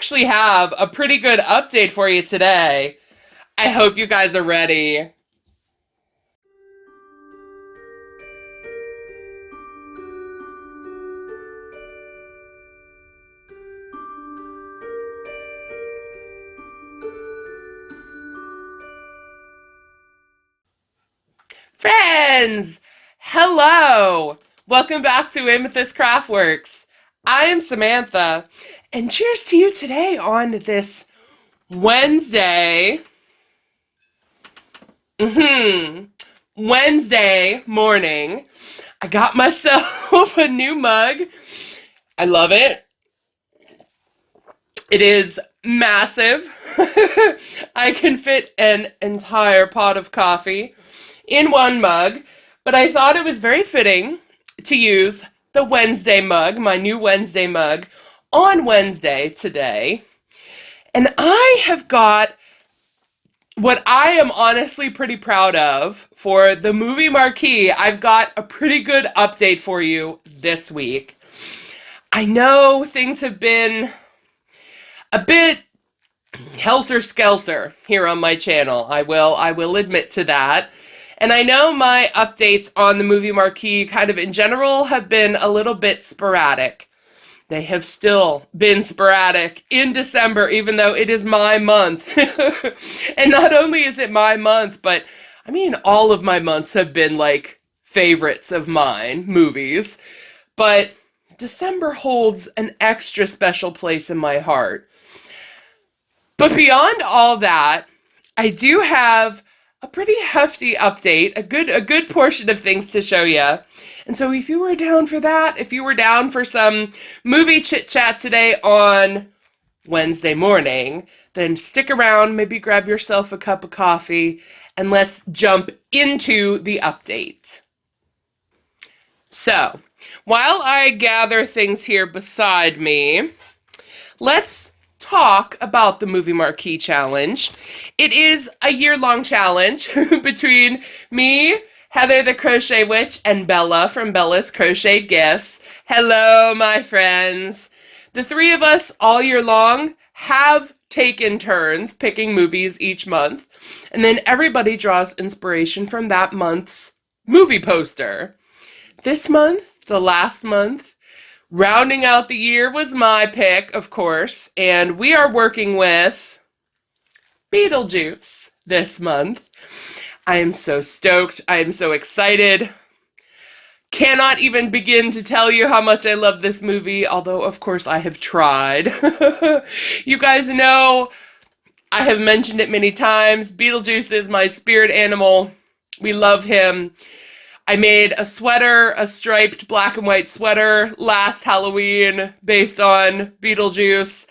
actually have a pretty good update for you today. I hope you guys are ready. Friends, hello. Welcome back to Amethyst Craftworks. I am Samantha, and cheers to you today on this Wednesday. Wednesday morning. I got myself a new mug. I love it. It is massive. I can fit an entire pot of coffee in one mug, but I thought it was very fitting to use the Wednesday mug, my new Wednesday mug, on Wednesday today. And I have got what I am honestly pretty proud of for the Movie Marquee. I've got a pretty good update for you this week. I know things have been a bit helter-skelter here on my channel. I will admit to that. And I know my updates on the Movie Marquee kind of in general have been a little bit sporadic. They have still been sporadic in December, even though it is my month. And not only is it my month, but I mean, all of my months have been like favorites of mine, movies. But December holds an extra special place in my heart. But beyond all that, I do have a pretty hefty update, a good portion of things to show you. And so if you were down for that, if you were down for some movie chit chat today on Wednesday morning, then stick around, maybe grab yourself a cup of coffee, and let's jump into the update. So, while I gather things here beside me, let's talk about the Movie Marquee Challenge. It is a year-long challenge between me, Heather the Crochet Witch, and Bella from Bella's Crochet Gifts. Hello, my friends. The three of us all year long have taken turns picking movies each month, and then everybody draws inspiration from that month's movie poster. This month, the last month, rounding out the year was my pick, of course, and we are working with Beetlejuice this month. I am so stoked. I am so excited. Cannot even begin to tell you how much I love this movie, although, of course, I have tried. You guys know, I have mentioned it many times, Beetlejuice is my spirit animal. We love him. I made a sweater, a striped black and white sweater last Halloween based on Beetlejuice.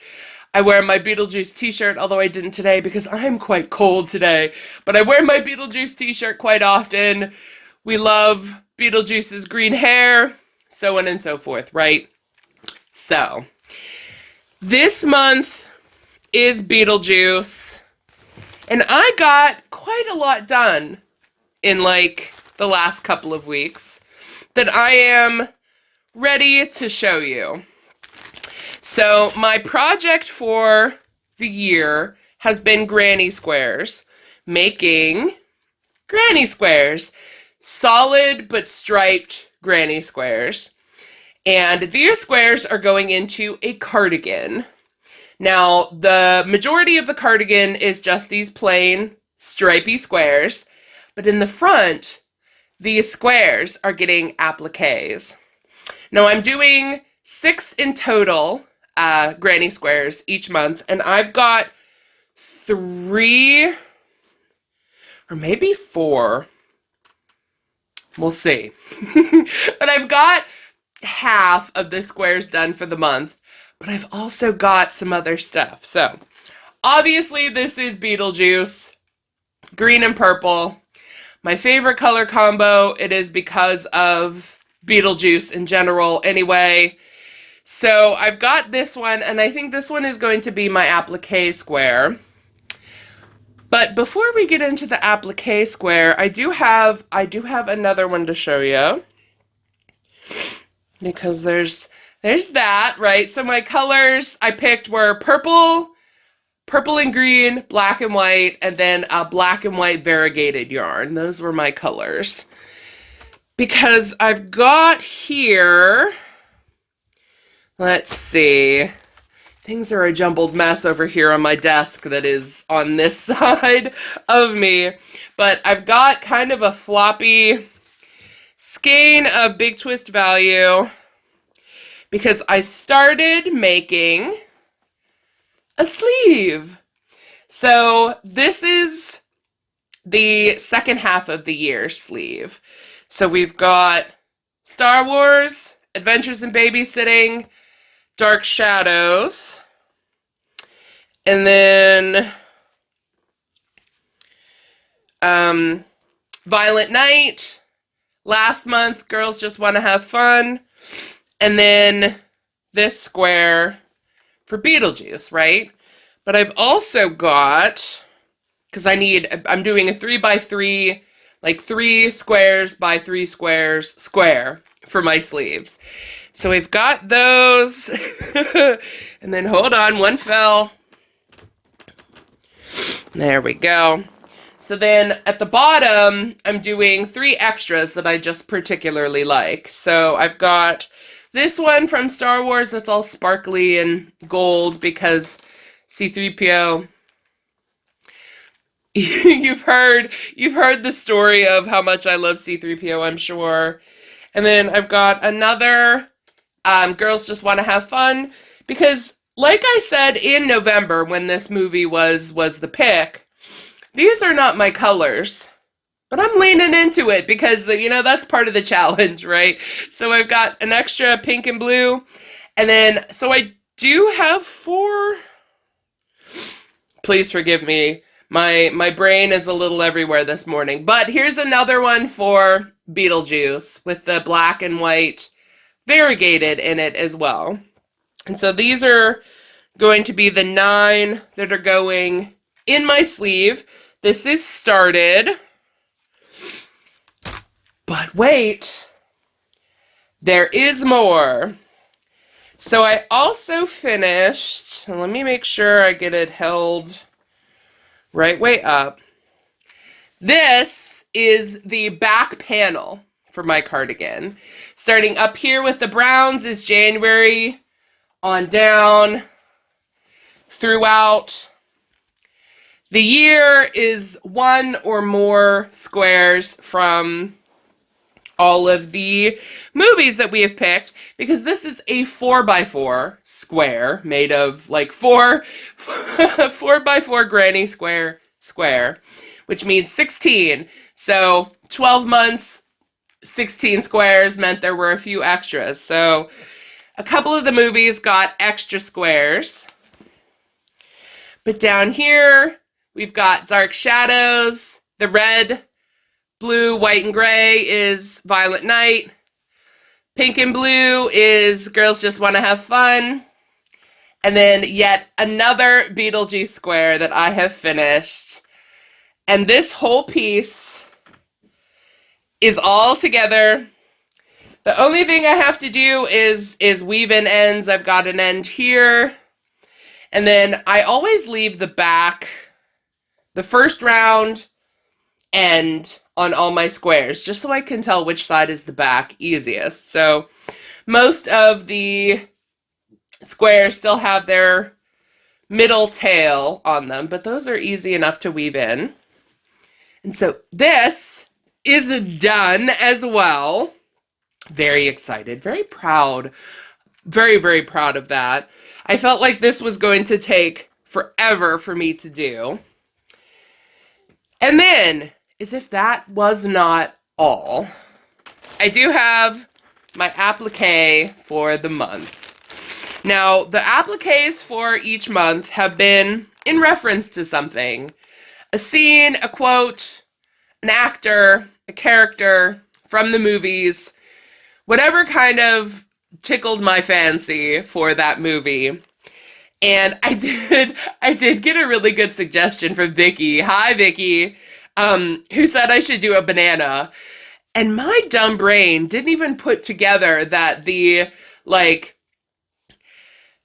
I wear my Beetlejuice t-shirt, although I didn't today because I'm quite cold today. But I wear my Beetlejuice t-shirt quite often. We love Beetlejuice's green hair, so on and so forth, right? So, this month is Beetlejuice. And I got quite a lot done in like the last couple of weeks that I am ready to show you. So my project for the year has been granny squares, making granny squares, solid but striped granny squares. And these squares are going into a cardigan. Now, the majority of the cardigan is just these plain stripy squares, but in the front, these squares are getting appliques. Now I'm doing 6 in total granny squares each month, and I've got 3 or maybe 4. We'll see. But I've got half of the squares done for the month, but I've also got some other stuff. So obviously this is Beetlejuice, green and purple. My favorite color combo, it is because of Beetlejuice in general anyway. So I've got this one, and I think this one is going to be my applique square. But before we get into the applique square, I do have another one to show you. Because there's there's that, right? So my colors I picked were purple, purple and green, black and white, and then a black and white variegated yarn. Those were my colors. Because I've got here, let's see, things are a jumbled mess over here on my desk that is on this side of me. But I've got kind of a floppy skein of Big Twist Value because I started making a sleeve. So this is the second half of the year sleeve. So we've got Star Wars, Adventures in Babysitting, Dark Shadows, and then Violent Night. Last month, Girls Just Want to Have Fun. And then this square for Beetlejuice, right? But I've also got, because I'm doing a 3x3, like 3 squares by 3 squares square for my sleeves. So we've got those. And then hold on, one fell. There we go. So then at the bottom, I'm doing 3 extras that I just particularly like. So I've got this one from Star Wars that's all sparkly and gold because C-3PO. You've heard the story of how much I love C-3PO, I'm sure. And then I've got another Girls Just Want to Have Fun because, like I said in November when this movie was the pick, these are not my colors, but I'm leaning into it because, that's part of the challenge, right? So I've got an extra pink and blue, and then, so I do have 4. Please forgive me. My brain is a little everywhere this morning. But here's another one for Beetlejuice with the black and white variegated in it as well. And so these are going to be the 9 that are going in my sleeve. This is started. But wait, there is more. So I also finished, let me make sure I get it held right way up. This is the back panel for my cardigan. Starting up here with the browns is January on down throughout. The year is 1 or more squares from all of the movies that we have picked, because this is a 4x4 square made of like 4x4 granny square, which means 16. So 12 months, 16 squares meant there were a few extras. So a couple of the movies got extra squares. But down here, we've got Dark Shadows, the red, blue, white, and gray is Violent Night. Pink and blue is Girls Just Want to Have Fun. And then yet another Beetlejuice square that I have finished. And this whole piece is all together. The only thing I have to do is weave in ends. I've got an end here. And then I always leave the back, the first round, end on all my squares, just so I can tell which side is the back easiest. So most of the squares still have their middle tail on them, but those are easy enough to weave in. And so this is done as well. Very excited, very proud, very, very proud of that. I felt like this was going to take forever for me to do. And then, as if that was not all, I do have my applique for the month. Now, the appliques for each month have been in reference to something. A scene, a quote, an actor, a character from the movies, whatever kind of tickled my fancy for that movie. And I did get a really good suggestion from Vicky. Hi, Vicky. Who said I should do a banana. And my dumb brain didn't even put together that the,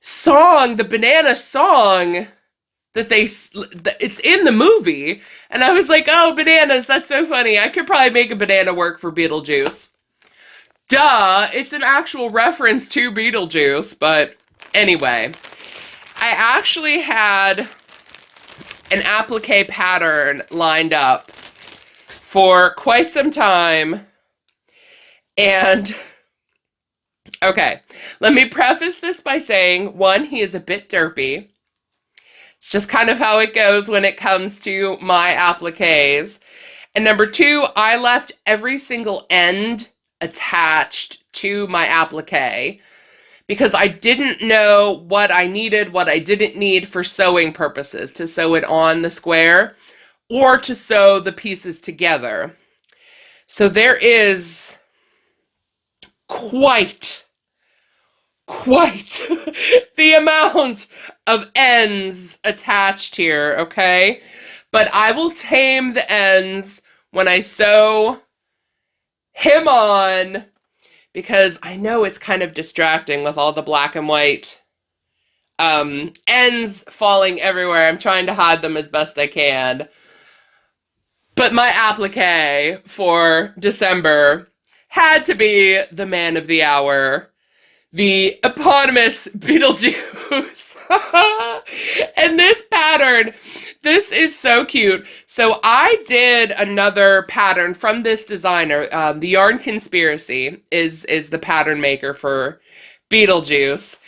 song, the banana song that it's in the movie. And I was like, oh, bananas, that's so funny. I could probably make a banana work for Beetlejuice. Duh, it's an actual reference to Beetlejuice, but anyway. I actually had an applique pattern lined up for quite some time. And, okay, let me preface this by saying, one, he is a bit derpy. It's just kind of how it goes when it comes to my appliques. And number two, I left every single end attached to my applique because I didn't know what I needed, what I didn't need for sewing purposes, to sew it on the square or to sew the pieces together. So there is quite the amount of ends attached here, okay? But I will tame the ends when I sew him on, because I know it's kind of distracting with all the black and white ends falling everywhere. I'm trying to hide them as best I can. But my applique for December had to be the man of the hour, the eponymous Beetlejuice. And this pattern, this is so cute. So I did another pattern from this designer. The Yarn Conspiracy is the pattern maker for Beetlejuice.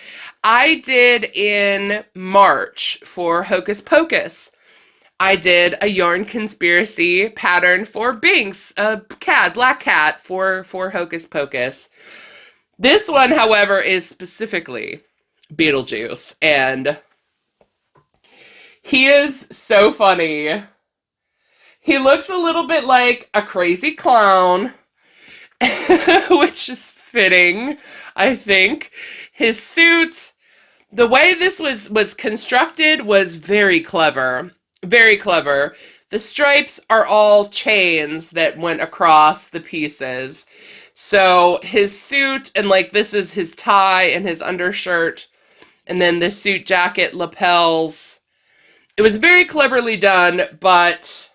I did in March for Hocus Pocus. I did a Yarn Conspiracy pattern for Binks, a cat, black cat for Hocus Pocus. This one, however, is specifically Beetlejuice, and he is so funny. He looks a little bit like a crazy clown, which is fitting, I think. His suit, the way this was constructed was very clever. Very clever. The stripes are all chains that went across the pieces. So his suit, and like this is his tie and his undershirt, and then the suit jacket lapels. It was very cleverly done, but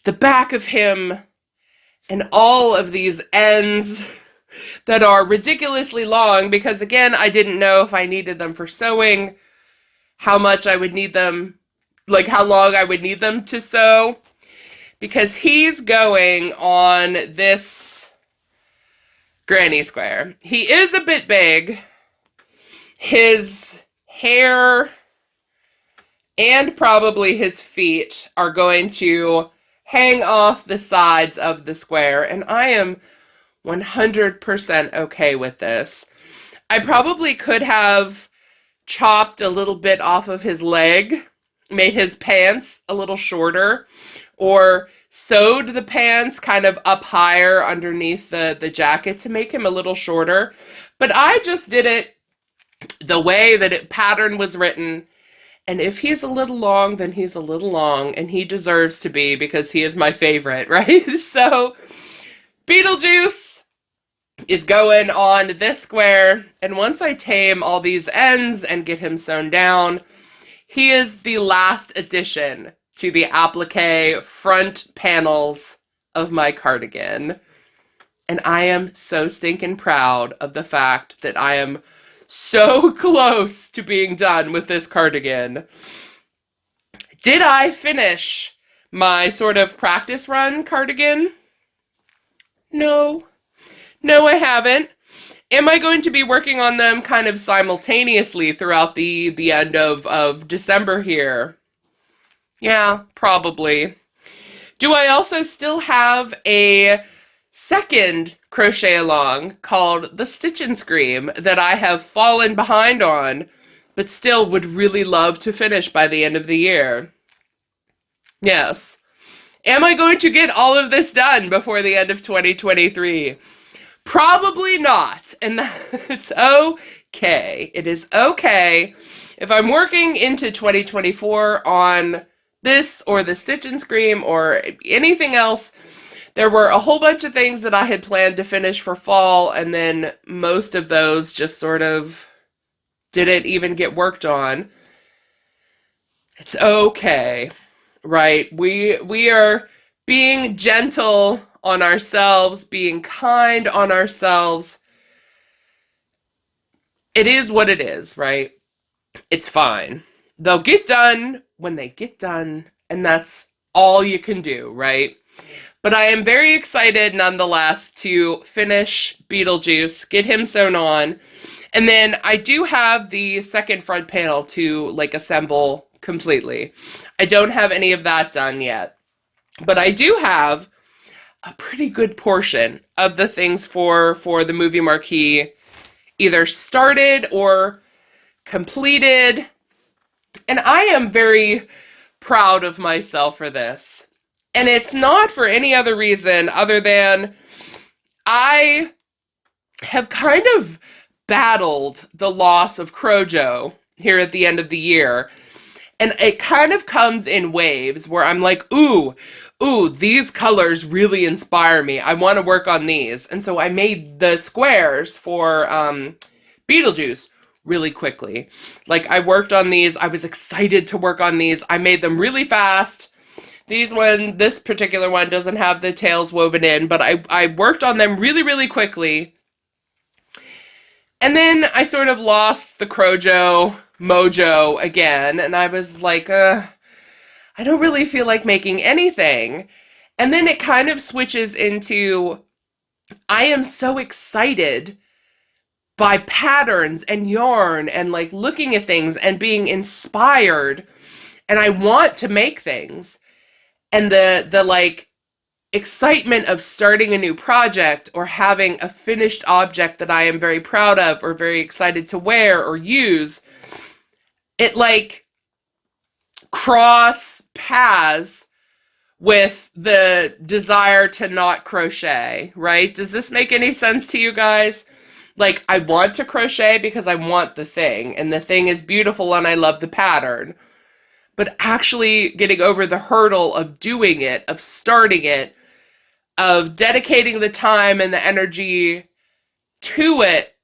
the back of him and all of these ends that are ridiculously long, because again, I didn't know if I needed them for sewing, how much I would need them, like how long I would need them to sew. Because he's going on this granny square. He is a bit big. His hair and probably his feet are going to hang off the sides of the square, and I am 100% okay with this. I probably could have chopped a little bit off of his leg, made his pants a little shorter, or sewed the pants kind of up higher underneath the jacket to make him a little shorter. But I just did it the way that it pattern was written. And if he's a little long, then he's a little long, and he deserves to be because he is my favorite, right? So Beetlejuice is going on this square, and once I tame all these ends and get him sewn down, he is the last addition to the applique front panels of my cardigan. And I am so stinking proud of the fact that I am so close to being done with this cardigan. Did I finish my sort of practice run cardigan? No. No, I haven't. Am I going to be working on them kind of simultaneously throughout the end of December here? Yeah, probably. Do I also still have a second crochet along called the Stitch and Scream that I have fallen behind on, but still would really love to finish by the end of the year? Yes. Am I going to get all of this done before the end of 2023? Probably not, and that's okay. It is okay. If I'm working into 2024 on this or the Stitch and Scream or anything else, There were a whole bunch of things that I had planned to finish for fall, and then most of those just sort of didn't even get worked on. It's okay, right? We are being gentle on ourselves, being kind on ourselves. It is what it is, right? It's fine. They'll get done when they get done, and that's all you can do, right? But I am very excited nonetheless to finish Beetlejuice, get him sewn on. And then I do have the second front panel to like assemble completely. I don't have any of that done yet. But I do have a pretty good portion of the things for the movie marquee either started or completed. And I am very proud of myself for this. And it's not for any other reason other than I have kind of battled the loss of Crojo here at the end of the year. And it kind of comes in waves where I'm like, ooh, these colors really inspire me. I want to work on these. And so I made the squares for Beetlejuice really quickly. Like I worked on these. I was excited to work on these. I made them really fast. This particular one doesn't have the tails woven in, but I worked on them really, really quickly. And then I sort of lost the Crojo mojo again, and I was like, I don't really feel like making anything. And then it kind of switches into, I am so excited by patterns and yarn and like looking at things and being inspired, and I want to make things. And the like excitement of starting a new project or having a finished object that I am very proud of or very excited to wear or use, it like cross paths with the desire to not crochet, right? Does this make any sense to you guys? Like, I want to crochet because I want the thing, and the thing is beautiful and I love the pattern. But actually getting over the hurdle of doing it, of starting it, of dedicating the time and the energy to it,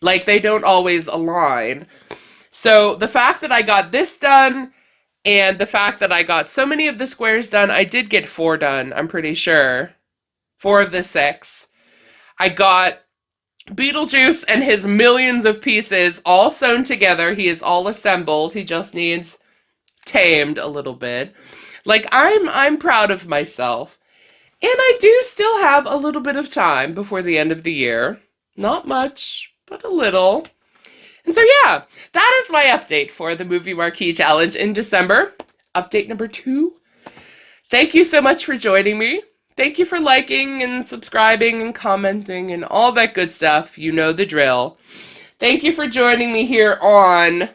like they don't always align. So the fact that I got this done and the fact that I got so many of the squares done, I did get 4 done, I'm pretty sure. 4 of the 6. I got Beetlejuice and his millions of pieces all sewn together. He is all assembled. He just needs tamed a little bit. Like I'm proud of myself. And I do still have a little bit of time before the end of the year. Not much, but a little. And so yeah, that is my update for the Movie Marquee Challenge in December. Update number 2. Thank you so much for joining me. Thank you for liking and subscribing and commenting and all that good stuff. You know the drill. Thank you for joining me here on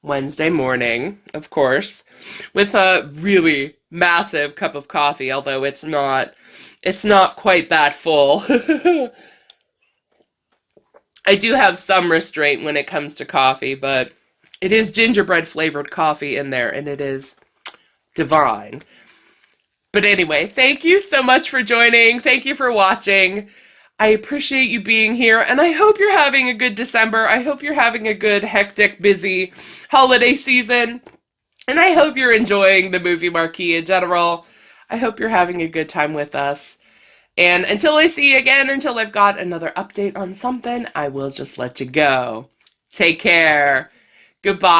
Wednesday morning, of course, with a really massive cup of coffee, although it's not quite that full. I do have some restraint when it comes to coffee, but it is gingerbread flavored coffee in there, and it is divine. But anyway, thank you so much for joining. Thank you for watching. I appreciate you being here, and I hope you're having a good December. I hope you're having a good, hectic, busy holiday season, and I hope you're enjoying the Movie Marquee in general. I hope you're having a good time with us. And until I see you again, until I've got another update on something, I will just let you go. Take care. Goodbye.